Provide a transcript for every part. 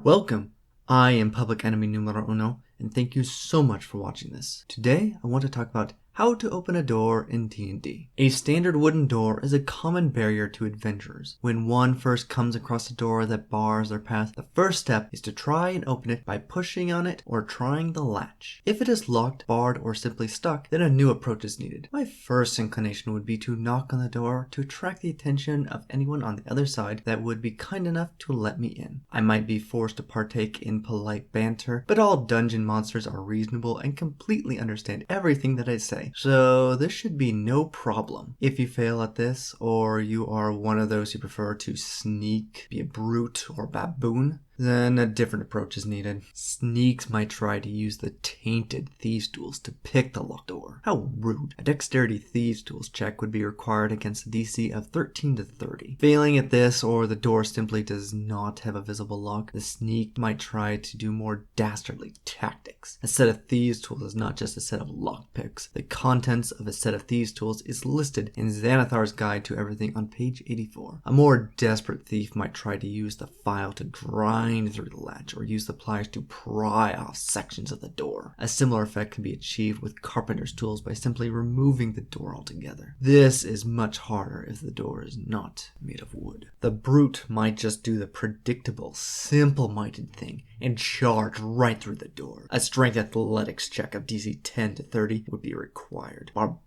Welcome! I am Public Enemy Numero Uno, and thank you so much for watching this. Today, I want to talk about how to open a door in D&D. A standard wooden door is a common barrier to adventurers. When one first comes across a door that bars their path, the first step is to try and open it by pushing on it or trying the latch. If it is locked, barred, or simply stuck, then a new approach is needed. My first inclination would be to knock on the door to attract the attention of anyone on the other side that would be kind enough to let me in. I might be forced to partake in polite banter, but all dungeon monsters are reasonable and completely understand everything that I say. So this should be no problem. If you fail at this, or you are one of those who prefer to sneak, be a brute or baboon, then a different approach is needed. Sneaks might try to use the tainted thieves tools to pick the locked door. How rude. A dexterity thieves tools check would be required against a DC of 13 to 30. Failing at this, or the door simply does not have a visible lock, the sneak might try to do more dastardly tactics. A set of thieves tools is not just a set of lockpicks. The contents of a set of thieves tools is listed in Xanathar's Guide to Everything on page 84. A more desperate thief might try to use the file to grind through the latch or use the pliers to pry off sections of the door. A similar effect can be achieved with carpenter's tools by simply removing the door altogether. This is much harder if the door is not made of wood. The brute might just do the predictable, simple-minded thing and charge right through the door. A strength athletics check of DC 10 to 30 would be required. Barbaric.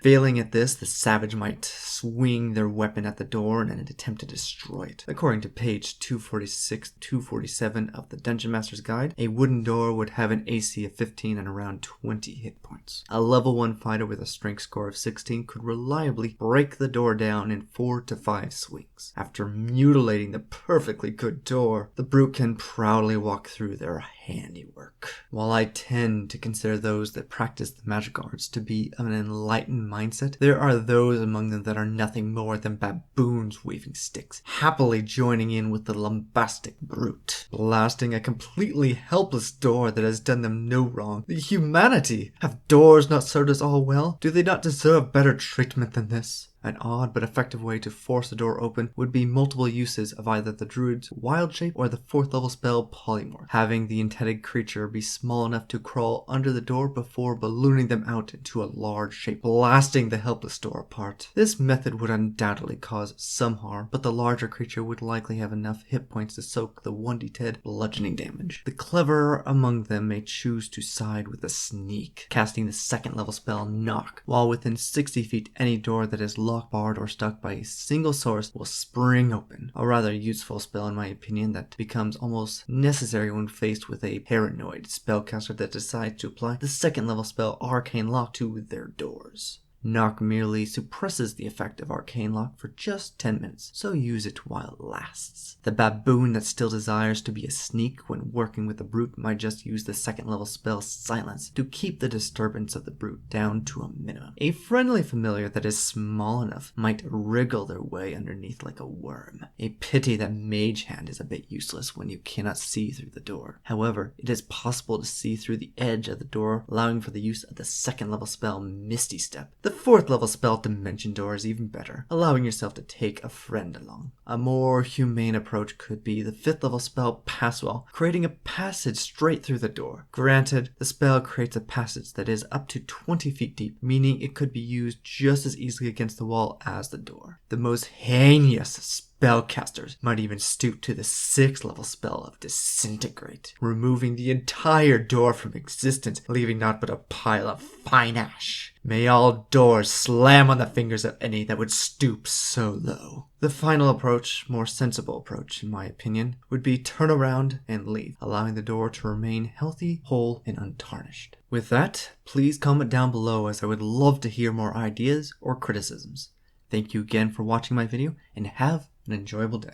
Failing at this, the savage might swing their weapon at the door in an attempt to destroy it. According to page 246-247 of the Dungeon Master's Guide, a wooden door would have an AC of 15 and around 20 hit points. A level 1 fighter with a strength score of 16 could reliably break the door down in 4 to 5 swings. After mutilating the perfectly good door, the brute can proudly walk through their handiwork. While I tend to consider those that practice the magic arts to be of an enlightened mindset, there are those among them that are nothing more than baboons waving sticks, happily joining in with the lambastic brute, blasting a completely helpless door that has done them no wrong. The humanity! Have doors not served us all well? Do they not deserve better treatment than this? An odd but effective way to force the door open would be multiple uses of either the druid's wild shape or the 4th level spell polymorph, having the intended creature be small enough to crawl under the door before ballooning them out into a large shape, blasting the helpless door apart. This method would undoubtedly cause some harm, but the larger creature would likely have enough hit points to soak the 1d10 bludgeoning damage. The cleverer among them may choose to side with the sneak, casting the 2nd level spell knock, while within 60 feet any door that is locked, barred, or stuck by a single source will spring open. A rather useful spell in my opinion that becomes almost necessary when faced with a paranoid spellcaster that decides to apply the 2nd level spell Arcane Lock to their doors. Knock merely suppresses the effect of Arcane Lock for just 10 minutes, so use it while it lasts. The baboon that still desires to be a sneak when working with the brute might just use the 2nd level spell Silence to keep the disturbance of the brute down to a minimum. A friendly familiar that is small enough might wriggle their way underneath like a worm. A pity that Mage Hand is a bit useless when you cannot see through the door. However, it is possible to see through the edge of the door, allowing for the use of the 2nd level spell Misty Step. The 4th level spell Dimension Door is even better, allowing yourself to take a friend along. A more humane approach could be the 5th level spell Passwell, creating a passage straight through the door. Granted, the spell creates a passage that is up to 20 feet deep, meaning it could be used just as easily against the wall as the door. The most heinous spellcasters might even stoop to the 6th level spell of Disintegrate, removing the entire door from existence, leaving naught but a pile of fine ash. May all doors slam on the fingers of any that would stoop so low. The final approach, more sensible approach in my opinion, would be turn around and leave, allowing the door to remain healthy, whole, and untarnished. With that, please comment down below as I would love to hear more ideas or criticisms. Thank you again for watching my video and have an enjoyable day.